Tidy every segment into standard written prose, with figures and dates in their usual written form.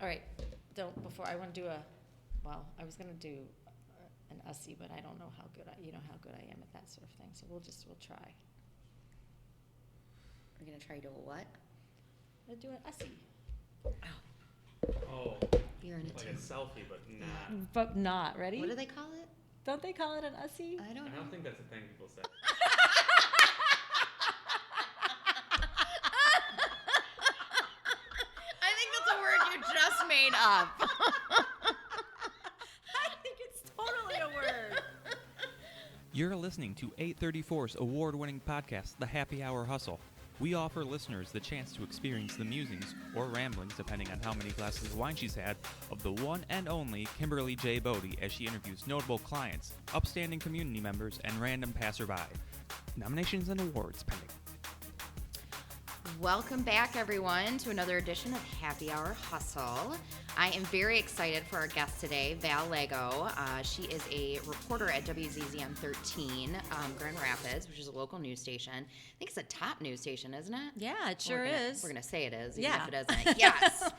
All right. Before I want to do I was going to do an Ussie, but I don't know how good I am at that sort of thing. So we'll try. We're going to try to do a what? I'll do an Ussie. Oh. You're in Like a selfie, but not. But not. Ready? What do they call it? Don't they call it an Ussie? I don't know. I don't think that's a thing people say. I think that's a word you just made up. I think it's totally a word. You're listening to 834's award-winning podcast, The Happy Hour Hustle. We offer listeners the chance to experience the musings, or ramblings, depending on how many glasses of wine she's had, of the one and only Kimberly J. Bodie as she interviews notable clients, upstanding community members, and random passerby. Nominations and awards pending. Welcome back, everyone, to another edition of Happy Hour Hustle. I am very excited for our guest today, Val Lego. She is a reporter at WZZM 13, Grand Rapids, which is a local news station. I think it's a top news station, isn't it? Yeah, it sure is. We're going to say it is, even Yeah. if it isn't. Yes.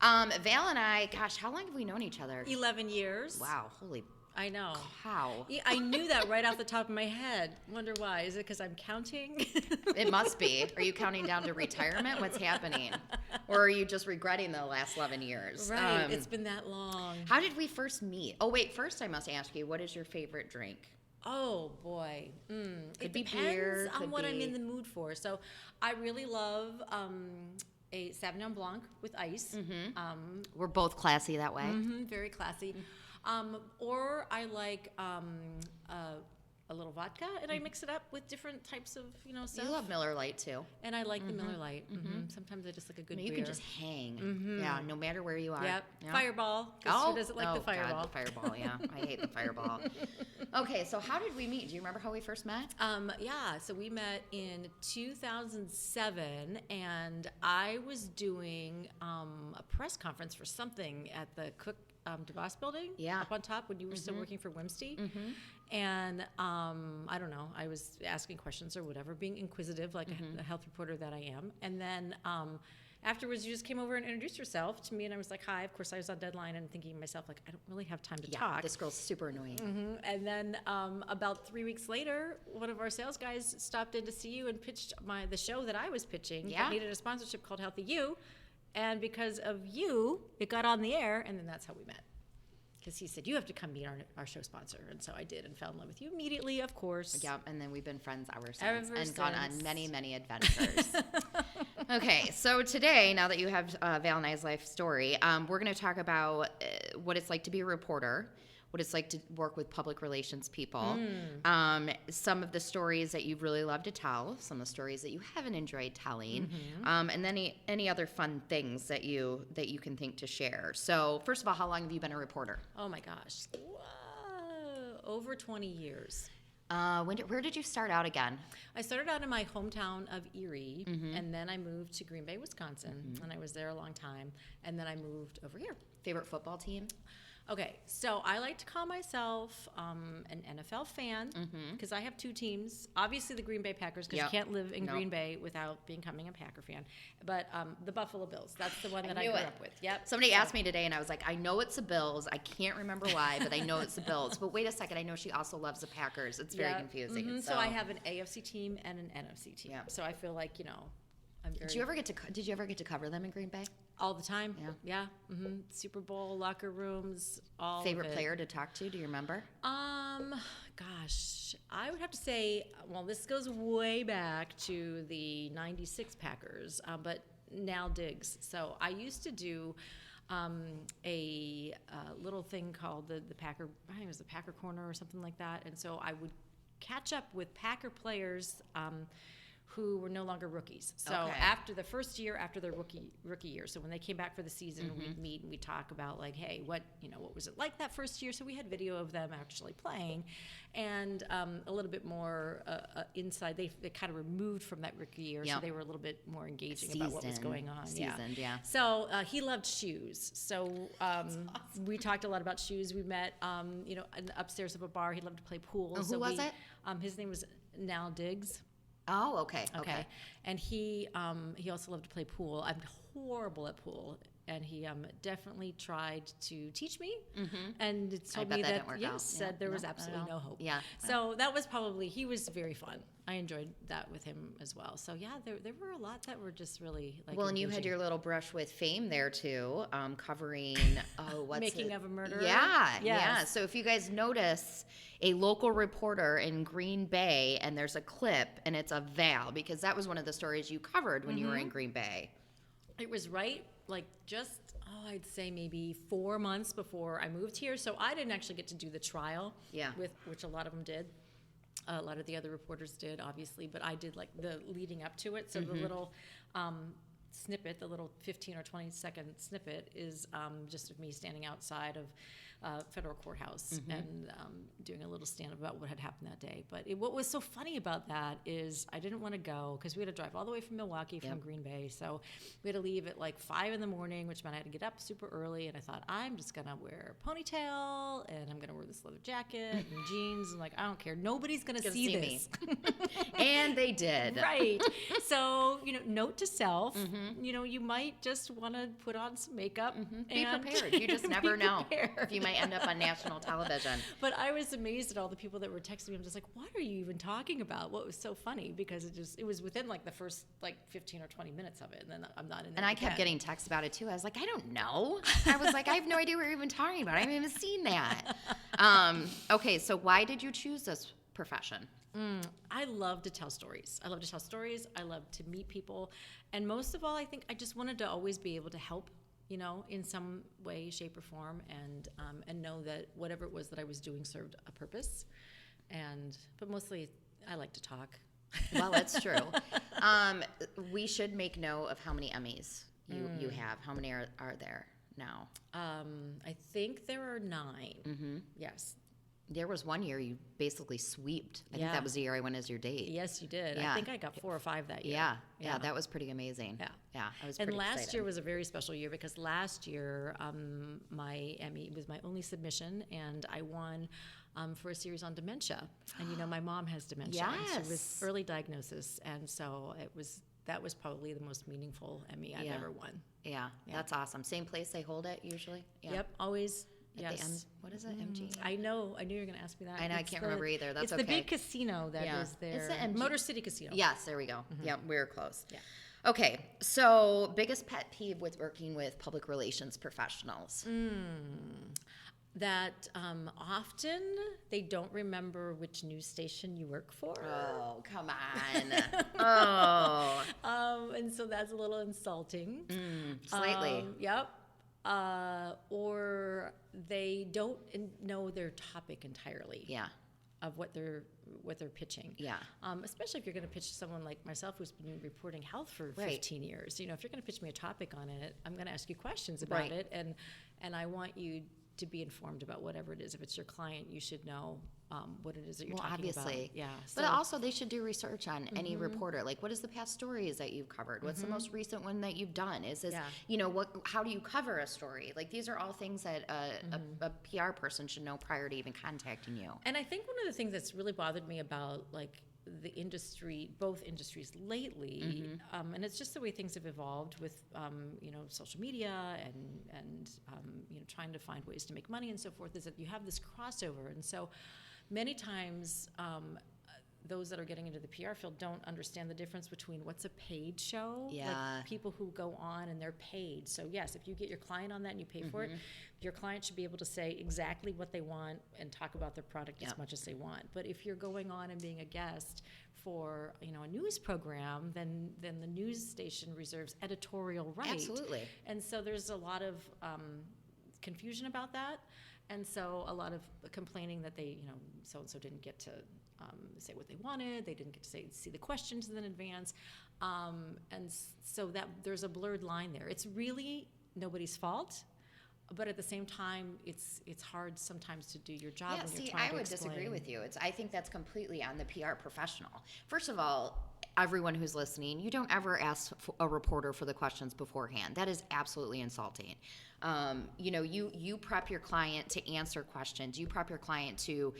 Val and I, gosh, how long have we known each other? 11 years. Wow, holy I know. cow. Yeah, I knew that right off the top of my head. Wonder why? Is it because I'm counting? It must be. Are you counting down to retirement? What's happening? Or are you just regretting the last 11 years? Right. It's been that long. How did we first meet? Oh, wait. First, I must ask you, what is your favorite drink? Oh, boy. It be depends beer, on could what I'm be- in the mood for. So I really love a Sauvignon Blanc with ice. We're both classy that way. Very classy. Or I like a little vodka, and I mix it up with different types of, stuff. You love Miller Lite, too. And I like the Miller Lite. Sometimes I just like a good I mean, you beer. can just hang. Yeah, no matter where you are. Yep. Yeah. Fireball. 'Cause who doesn't like the Fireball? God, the Fireball, yeah. I hate the Fireball. Okay, so how did we meet? Do you remember how we first met? Yeah, so we met in 2007, and I was doing a press conference for something at the Cook DeVos building up on top when you were still working for Wimsty. And I don't know, I was asking questions or whatever, being inquisitive like a health reporter that I am. And then afterwards, you just came over and introduced yourself to me, and I was like, hi. Of course, I was on deadline and thinking to myself, like, I don't really have time to talk. This girl's super annoying. And then about 3 weeks later, one of our sales guys stopped in to see you and pitched the show that I was pitching that needed a sponsorship called Healthy You. And because of you, it got on the air, and then that's how we met. Because he said, you have to come meet our show sponsor. And so I did and fell in love with you immediately, of course. Yeah, and then we've been friends ever Ever and gone on since. many, many adventures. Okay, so today, now that you have Val and I's life story, we're going to talk about what it's like to be a reporter, what it's like to work with public relations people, some of the stories that you really love to tell, some of the stories that you haven't enjoyed telling, and then any other fun things that you can think to share. So first of all, how long have you been a reporter? Oh, my gosh. Whoa. Over 20 years. Where did you start out again? I started out in my hometown of Erie, and then I moved to Green Bay, Wisconsin, and I was there a long time, and then I moved over here. Favorite football team? Okay, so I like to call myself an NFL fan because I have two teams. Obviously, the Green Bay Packers, because you can't live in Green Bay without becoming a Packer fan. But the Buffalo Bills, that's the one that I grew up with. Yep. Somebody asked me today, and I was like, I know it's the Bills. I can't remember why, but I know it's the Bills. But wait a second, I know she also loves the Packers. It's very confusing. So I have an AFC team and an NFC team. Yep. So I feel like, I'm very... Did you ever get to cover them in Green Bay? All the time. Yeah. Super Bowl, locker rooms, all Favorite of it. player to talk to? Do you remember? Gosh, I would have to say, well, this goes way back to the 96 Packers, but Nal Diggs. So I used to do a little thing called the Packer, I think it was the Packer Corner or something like that. And so I would catch up with Packer players who were no longer rookies. So after the first year, after their rookie year, so when they came back for the season, we'd meet and we'd talk about like, hey, what was it like that first year? So we had video of them actually playing, and a little bit more inside. They kind of removed from that rookie year, so they were a little bit more engaging about what was going on. So he loved shoes. So awesome. We talked a lot about shoes. We met, upstairs of a bar. He loved to play pool. Who was it? His name was Nal Diggs. Oh, okay. And he also loved to play pool. I'm horrible at pool, and he definitely tried to teach me, Mm-hmm. and it told bet me that that didn't work yes, out. said Yeah, there was no, not at absolutely all. no hope. Yeah. So that was he was very fun. I enjoyed that with him as well. So yeah, there were a lot that were just really like. Well, and you had engaging. your little brush with fame there too, covering what's Making it? of a Murderer. Yeah, yeah. Yes. So if you guys notice a local reporter in Green Bay, and there's a clip, and it's of Val, because that was one of the stories you covered when you were in Green Bay. It was right, like just, I'd say maybe 4 months before I moved here. So I didn't actually get to do the trial, Yeah. with which a lot of them did. A lot of the other reporters did, obviously, but I did like the leading up to it. So the little snippet, the little 15 or 20-second snippet, is just of me standing outside of federal courthouse and doing a little stand about what had happened that day. But what was so funny about that is I didn't want to go because we had to drive all the way from Milwaukee from Green Bay. So we had to leave at like 5 in the morning, which meant I had to get up super early. And I thought, I'm just going to wear a ponytail and I'm going to wear this leather jacket and jeans. And like, I don't care. Nobody's going to see this. And they did. Right. So, note to self, you might just want to put on some makeup. Be and prepared. You just be never know if prepared. you might end up on national television. But I was amazed at all the people that were texting me. I'm just like, what are you even talking about? What was so funny? Because it was within like the first like 15 or 20 minutes of it. And then I'm not in there. And I kept getting texts about it too. I was like, I don't know. I was like, I have no idea what you're even talking about. I haven't even seen that. Okay, so why did you choose this profession? I love to tell stories. I love to tell stories. I love to meet people. And most of all, I think I just wanted to always be able to help, in some way, shape, or form, and know that whatever it was that I was doing served a purpose. But mostly, I like to talk. Well, that's true. We should make note of how many Emmys you have. How many are there now? I think there are 9. Yes. There was one year you basically sweeped. I think Yeah. that was the year I went as your date. Yes, you did. Yeah. I think I got 4 or 5 that year. Yeah, that was pretty amazing. Yeah. I was And pretty last excited. year was a very special year because last year my Emmy was my only submission, and I won for a series on dementia. And my mom has dementia. And she was Yes. early diagnosis, and so that was probably the most meaningful Emmy I've Yeah. ever won. Yeah, that's awesome. Same place they hold it usually? Yeah. Yep, always. At Yes. the what is it? MG? I know. I knew you were going to ask me that. I know, I It's can't remember either. That's it's okay. the big casino that is Yeah. there. It's the MG. Motor City Casino. Yes, there we go. Yeah, we were close. Yeah. Okay, so biggest pet peeve with working with public relations professionals? That often they don't remember which news station you work for. Oh, come on. Oh, And so that's a little insulting. slightly. Yep. Or they don't know their topic entirely. Yeah, Of what they're pitching. yeah. Especially if you're going to pitch someone like myself who's been reporting health for Right. 15 years. If you're going to pitch me a topic on it, I'm going to ask you questions about Right. it, and I want you to be informed about whatever it is. If it's your client, you should know what it is that you're Well, talking obviously. about. Yeah. But so- also, they should do research on any reporter. Like, what is the past stories that you've covered? What's the most recent one that you've done? Is this, Yeah. how do you cover a story? Like, these are all things that a PR person should know prior to even contacting you. And I think one of the things that's really bothered me about like the industry, both industries lately, and it's just the way things have evolved with social media and trying to find ways to make money and so forth, is that you have this crossover, and so many times those that are getting into the PR field don't understand the difference between what's a paid show, Yeah. like people who go on and they're paid. So yes, if you get your client on that and you pay for it, your client should be able to say exactly what they want and talk about their product as much as they want. But if you're going on and being a guest for a news program, then the news station reserves editorial right. Absolutely. And so there's a lot of confusion about that. And so a lot of complaining that they, so-and-so didn't get to say what they wanted. They didn't get to see the questions in advance. So that there's a blurred line there. It's really nobody's fault. But at the same time, it's hard sometimes to do your job Yeah, when see, you're trying I to would explain. disagree with you. I think that's completely on the PR professional. First of all, everyone who's listening, you don't ever ask a reporter for the questions beforehand. That is absolutely insulting. You prep your client to answer questions. You prep your client to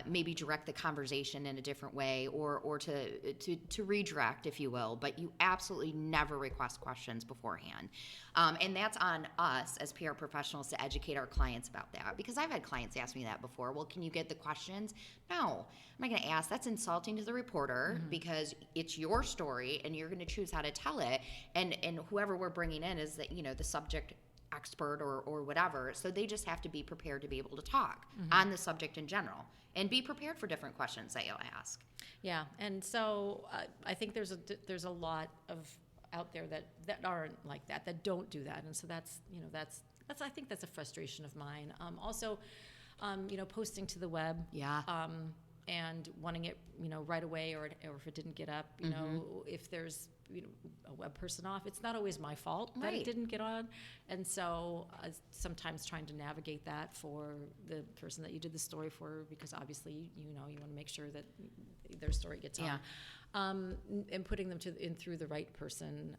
maybe direct the conversation in a different way, or to redirect, if you will. But you absolutely never request questions beforehand. And that's on us as PR professionals to educate our clients about that. Because I've had clients ask me that before. Well, can you get the questions? No, I'm not going to ask. That's insulting to the reporter because it's your story and you're going to choose how to tell it. And whoever we're bringing in is the subject expert or whatever. So they just have to be prepared to be able to talk on the subject in general and be prepared for different questions that you'll ask. Yeah, and so I think there's a lot of out there that aren't like that don't do that, and so that's I think that's a frustration of mine. Also, posting to the web. Yeah. And wanting it, right away, or if it didn't get up, if there's, a web person off, it's not always my fault that it didn't get on. And so sometimes trying to navigate that for the person that you did the story for, because obviously, you want to make sure that their story gets on. And putting them through the right person.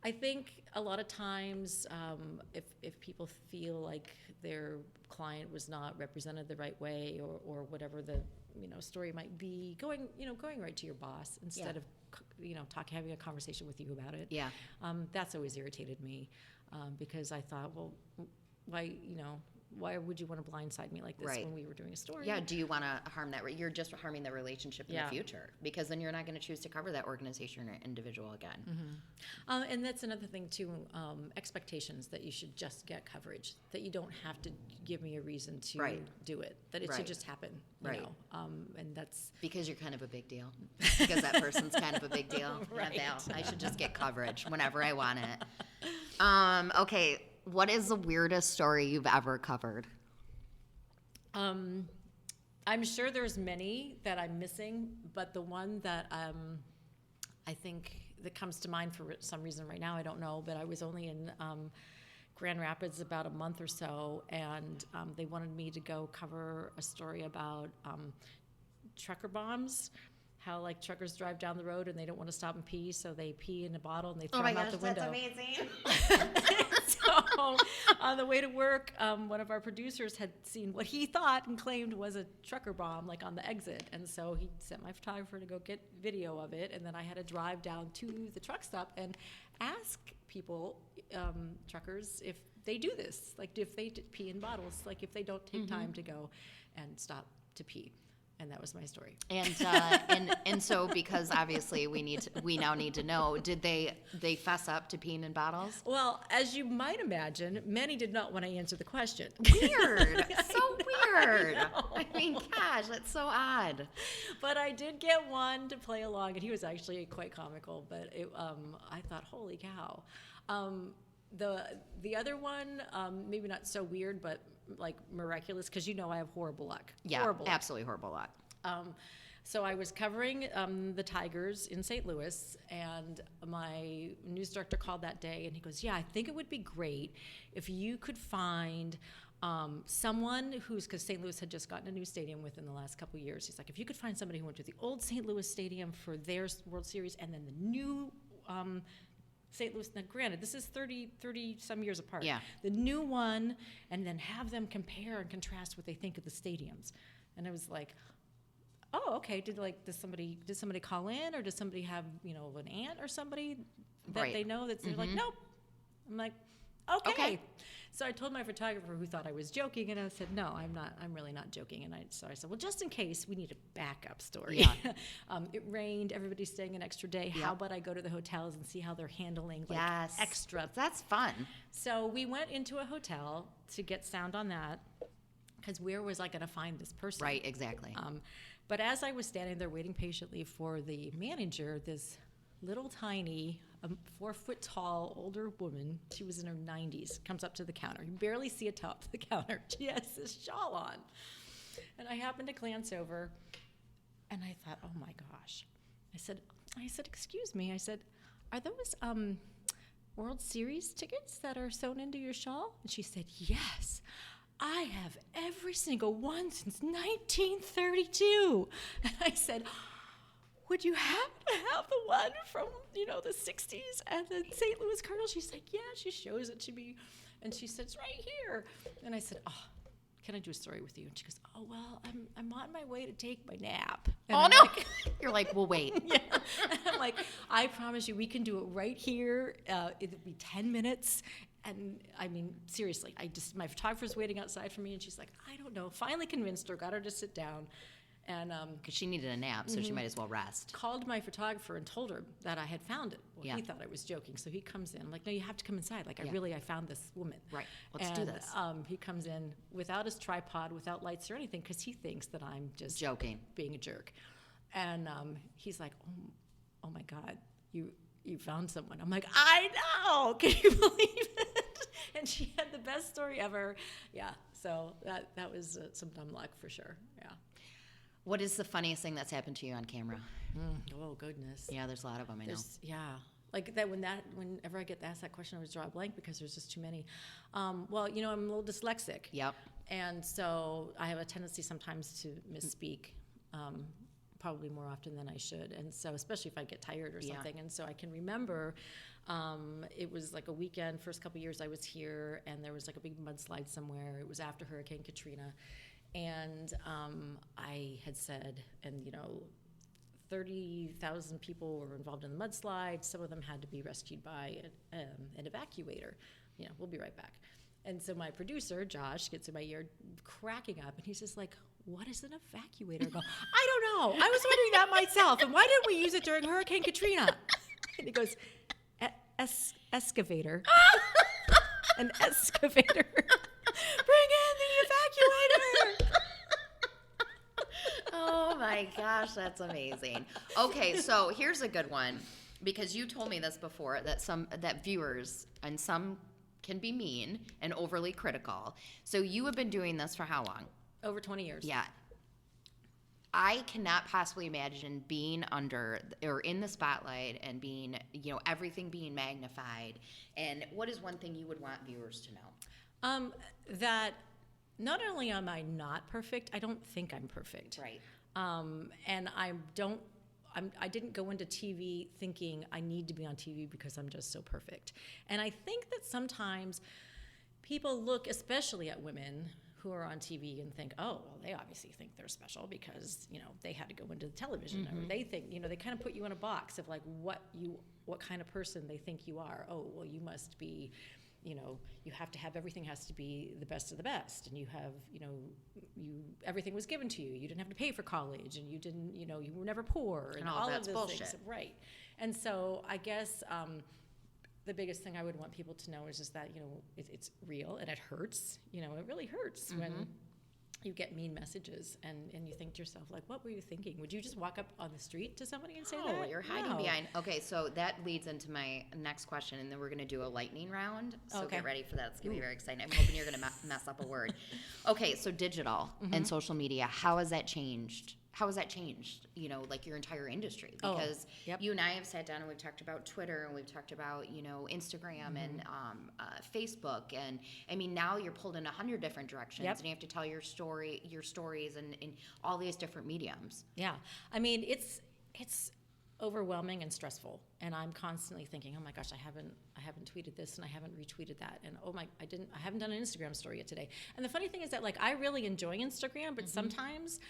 I think a lot of times, if people feel like their client was not represented the right way, or whatever the story might be, going right to your boss instead of having a conversation with you about it. Yeah, that's always irritated me, because I thought, well, why would you want to blindside me like this when we were doing a story? Yeah, do you want to harm that? You're just harming the relationship in the future, because then you're not going to choose to cover that organization or individual again. And that's another thing too, expectations that you should just get coverage, that you don't have to give me a reason to do it, that it should just happen, you know? And that's... Because you're kind of a big deal. Because that person's kind of a big deal. Yeah, Val, I should just get coverage whenever I want it. Okay. What is the weirdest story you've ever covered? I'm sure there's many that I'm missing, but the one that I think that comes to mind for some reason right now, I don't know, but I was only in Grand Rapids about a month or so, and they wanted me to go cover a story about trucker bombs. How truckers drive down the road and they don't want to stop and pee, so they pee in a bottle and they throw them out the window. Oh my gosh, that's amazing. So on the way to work, one of our producers had seen what he thought and claimed was a trucker bomb on the exit, and so he sent my photographer to go get video of it, and then I had to drive down to the truck stop and ask people, truckers, if they do this, if they pee in bottles, if they don't take time to go and stop to pee. And that was my story. And so, because obviously we now need to know, did they fess up to peeing in bottles? Well, as you might imagine, many did not want to answer the question. Weird. So weird. I mean, gosh, that's so odd. But I did get one to play along, and he was actually quite comical. But I thought, holy cow. The other one, maybe not so weird, but miraculous, because I have horrible luck. Yeah, horrible absolutely horrible luck. So I was covering the Tigers in St. Louis, and my news director called that day, and he goes, I think it would be great if you could find someone because St. Louis had just gotten a new stadium within the last couple of years. He's like, if you could find somebody who went to the old St. Louis Stadium for their World Series, and then the new St. Louis, now granted, this is 30 some years apart. Yeah. The new one, and then have them compare and contrast what they think of the stadiums. And I was like, oh, okay. Did somebody call in, or does somebody have, an aunt or somebody that they know that's they're like, nope. I'm like, okay. So I told my photographer, who thought I was joking, and I said, no, I'm not. I'm really not joking. And so I said, well, just in case, we need a backup story. Yeah. It rained. Everybody's staying an extra day. Yep. How about I go to the hotels and see how they're handling extra? That's fun. So we went into a hotel to get sound on that, because where was I going to find this person? Right, exactly. But as I was standing there waiting patiently for the manager, this little tiny, 4-foot-tall older woman, she was in her 90s, comes up to the counter. You barely see a top of the counter. She has this shawl on. And I happened to glance over, and I thought, oh my gosh. I said, excuse me. I said, are those World Series tickets that are sewn into your shawl? And she said, yes. I have every single one since 1932. And I said, would you happen to have the one from, the 60s and the St. Louis Cardinals? She's like, yeah. She shows it to me, and she said, it's right here. And I said, oh, can I do a story with you? And she goes, oh, well, I'm on my way to take my nap. And Oh, I'm no. like, You're like, well, wait. yeah. And I'm like, I promise you, we can do it right here. It'll be 10 minutes. And I mean, seriously, my photographer's waiting outside for me, and she's like, I don't know. Finally convinced her, got her to sit down. And Because she needed a nap, so she might as well rest. called my photographer and told her that I had found it. Well, Yeah. he thought I was joking, so he comes in. I'm like, no, you have to come inside. Like, I found this woman. Right. Let's do this. He comes in without his tripod, without lights or anything, because he thinks that I'm just Joking. being a jerk. And he's like, oh my God, you found someone. I'm like, I know. Can you believe it? And she had the best story ever. Yeah. So that was some dumb luck for sure. Yeah. What is the funniest thing that's happened to you on camera? Oh goodness. Yeah, there's a lot of them, I know. Yeah. Like that whenever I get asked that question, I always draw a blank because there's just too many. Well, I'm a little dyslexic. Yep. And so I have a tendency sometimes to misspeak, probably more often than I should. And so, especially if I get tired or Yeah. something. And so I can remember it was like a weekend, first couple years I was here, and there was like a big mudslide somewhere. It was after Hurricane Katrina. And I had said, 30,000 people were involved in the mudslide. Some of them had to be rescued by an evacuator. We'll be right back. And so my producer, Josh, gets in my ear cracking up, and he's just like, what is an evacuator? I go, I don't know. I was wondering that myself. And why didn't we use it during Hurricane Katrina? And he goes, excavator. An excavator. Bring in the evacuator. Oh my gosh, that's amazing. Okay, so here's a good one, because you told me this before, that viewers and some can be mean and overly critical. So you have been doing this for how long? Over 20 years. Yeah. I cannot possibly imagine being under or in the spotlight and being, everything being magnified. And what is one thing you would want viewers to know? That not only am I not perfect, I don't think I'm perfect. Right. And I didn't go into TV thinking I need to be on TV because I'm just so perfect. And I think that sometimes people look, especially at women who are on TV, and think, oh, well, they obviously think they're special because, they had to go into the television. Or they think, they kind of put you in a box of like what kind of person they think you are. Oh, well, you must be, you have to have, everything has to be the best of the best. And you have, everything was given to you. You didn't have to pay for college, and you didn't, you were never poor. And all of that's those bullshit. things. Right. And so I guess the biggest thing I would want people to know is just that, it's real and it hurts. It really hurts when you get mean messages and you think to yourself, like, what were you thinking? Would you just walk up on the street to somebody and say that? Oh, you're hiding No. behind. Okay, so that leads into my next question, and then we're going to do a lightning round. So Okay. get ready for that. It's going to be very exciting. I'm hoping you're going to mess up a word. Okay, so digital and social media, how has that changed? How has that changed, like your entire industry? Oh, Because yep. you and I have sat down and we've talked about Twitter, and we've talked about, Instagram and Facebook. And I mean, now you're pulled in 100 different directions, Yep. and you have to tell your stories and all these different mediums. Yeah. I mean, it's overwhelming and stressful, and I'm constantly thinking, oh my gosh, I haven't tweeted this and I haven't retweeted that, and I haven't done an Instagram story yet today. And the funny thing is that, like, I really enjoy Instagram, but sometimes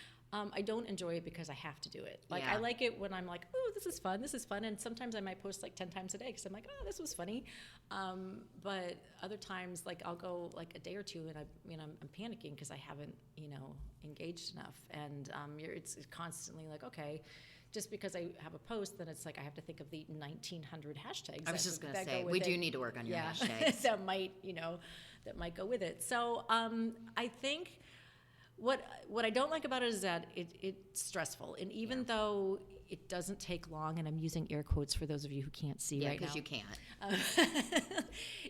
I don't enjoy it because I have to do it. Like, Yeah. I like it when I'm like, oh, this is fun, and sometimes I might post like 10 times a day because I'm like, oh, this was funny. But other times, like, I'll go like a day or two, and I'm panicking because I haven't engaged enough, and it's constantly like, okay. Just because I have a post, then it's like I have to think of the 1,900 hashtags. I was just going to that say, go with we it. do need to work on your Yeah. hashtags. that might go with it. So I think what I don't like about it is that it's stressful, and even though it doesn't take long, and I'm using air quotes for those of you who can't see right now. because you can't.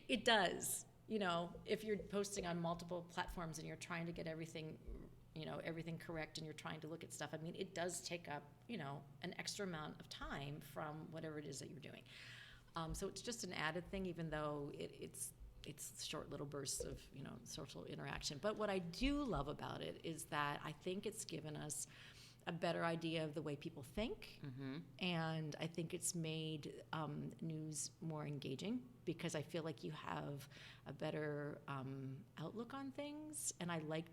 It does. If you're posting on multiple platforms and you're trying to get everything correct, and you're trying to look at stuff, I mean, it does take up, an extra amount of time from whatever it is that you're doing. So it's just an added thing, even though it's short little bursts of, social interaction. But what I do love about it is that I think it's given us a better idea of the way people think, and I think it's made news more engaging because I feel like you have a better outlook on things, and I like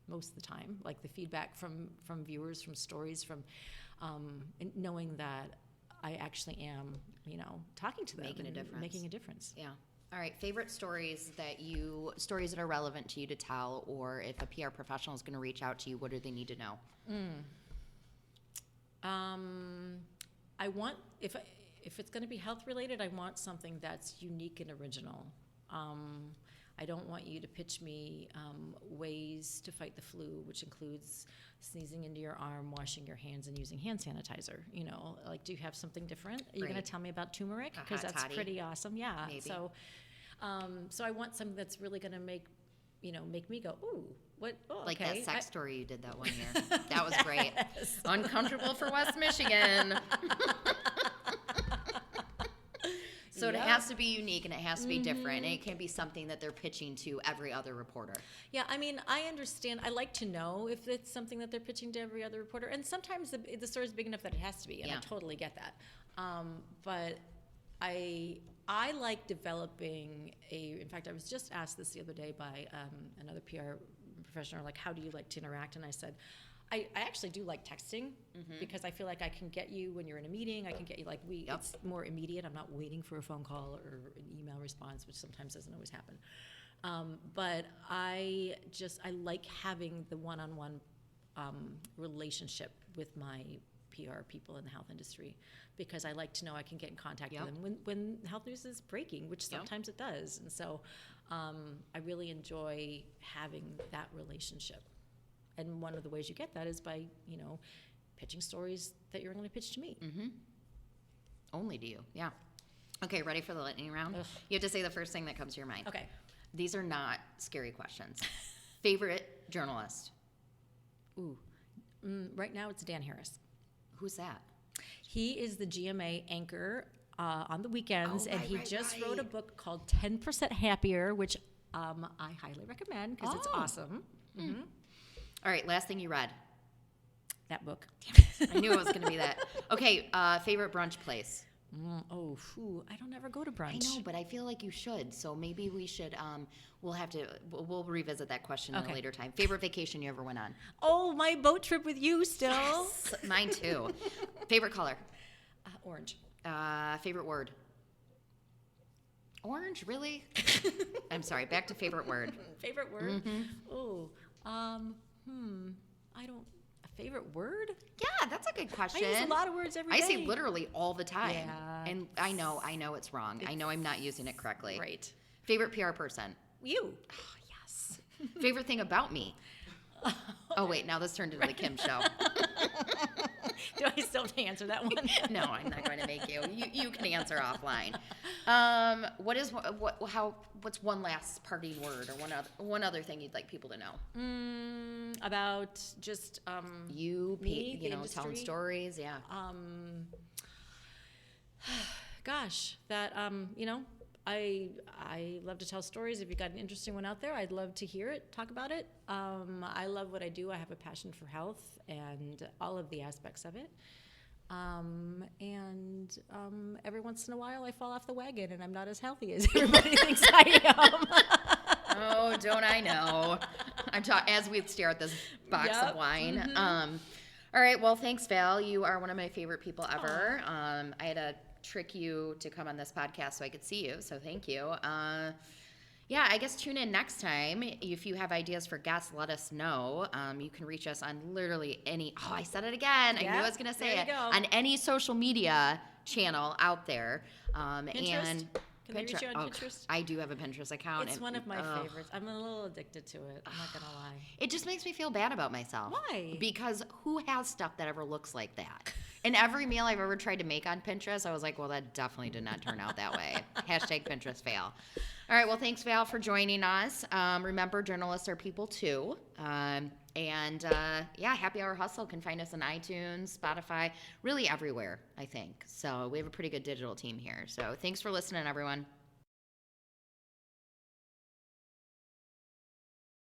most of the time, like the feedback from viewers, from stories, from and knowing that I actually am, talking to them, Making a difference. Yeah. All right. Favorite stories that are relevant to you to tell, or if a PR professional is going to reach out to you, what do they need to know? I want, if it's going to be health related, I want something that's unique and original. I don't want you to pitch me ways to fight the flu, which includes sneezing into your arm, washing your hands, and using hand sanitizer. Do you have something different? Are you going to tell me about turmeric? Because that's toddy. pretty awesome. Yeah. Maybe. So I want something that's really going to make me go, ooh, what? Oh, Like okay. that sex story you did that one year. That was great. Uncomfortable for West Michigan. So it has to be unique and it has to be different, and it can't be something that they're pitching to every other reporter. Yeah, I mean, I understand. I like to know if it's something that they're pitching to every other reporter, and sometimes the story's big enough that it has to be, and I totally get that. But I like developing in fact, I was just asked this the other day by another PR professional, like, how do you like to interact? And I said, I actually do like texting because I feel like I can get you when you're in a meeting. I can get you it's more immediate. I'm not waiting for a phone call or an email response, which sometimes doesn't always happen. But I like having the one-on-one relationship with my PR people in the health industry because I like to know I can get in contact with them when health news is breaking, which sometimes it does. And so I really enjoy having that relationship. And one of the ways you get that is by, pitching stories that you're going to pitch to me. Only to you, yeah. Okay, ready for the lightning round? Ugh. You have to say the first thing that comes to your mind. Okay. These are not scary questions. Favorite journalist? Ooh. Right now it's Dan Harris. Who's that? He is the GMA anchor on the weekends, and he just wrote a right. book called 10% Happier, which I highly recommend because it's awesome. All right, last thing you read. That book. I knew it was going to be that. Okay, favorite brunch place? I don't ever go to brunch. I know, but I feel like you should. So maybe we should. We'll revisit that question in a later time. Favorite vacation you ever went on? Oh, my boat trip with you still. Yes, mine too. Favorite color? Orange. Favorite word? Orange, really? I'm sorry. Back to favorite word. Favorite word? Oh, I don't. A favorite word? Yeah, that's a good question. I use a lot of words every day. I say literally all the time. Yeah. And I know it's wrong. I know I'm not using it correctly. Right. Favorite PR person? You. Oh, yes. Favorite thing about me? Oh, wait, now this turned into the Kim show. Do I still have to answer that one? No, I'm not going to make you. You can answer offline. What's one last parting word or one other thing you'd like people to know? About just me, telling industry. stories, yeah. Gosh, that I love to tell stories. If you got an interesting one out there, I'd love to hear it, talk about it. I love what I do. I have a passion for health and all of the aspects of it. Every once in a while, I fall off the wagon and I'm not as healthy as everybody thinks I am. Oh, don't I know? As we stare at this box of wine. All right. Well, thanks, Val. You are one of my favorite people ever. I had to trick you to come on this podcast so I could see you. So thank you. I guess tune in next time. If you have ideas for guests, let us know. You can reach us on literally any. Oh, I said it again. I knew I was going to say it. On any social media channel out there. Pinterest? And Can they reach you on Pinterest? I do have a Pinterest account. It's one of my favorites. I'm a little addicted to it. I'm not going to lie. It just makes me feel bad about myself. Why? Because who has stuff that ever looks like that? And every meal I've ever tried to make on Pinterest, I was like, well, that definitely did not turn out that way. Hashtag Pinterest fail. All right, well, thanks, Val, for joining us. Remember, journalists are people, too. Happy Hour Hustle can find us on iTunes, Spotify, really everywhere, I think. So we have a pretty good digital team here. So thanks for listening, everyone.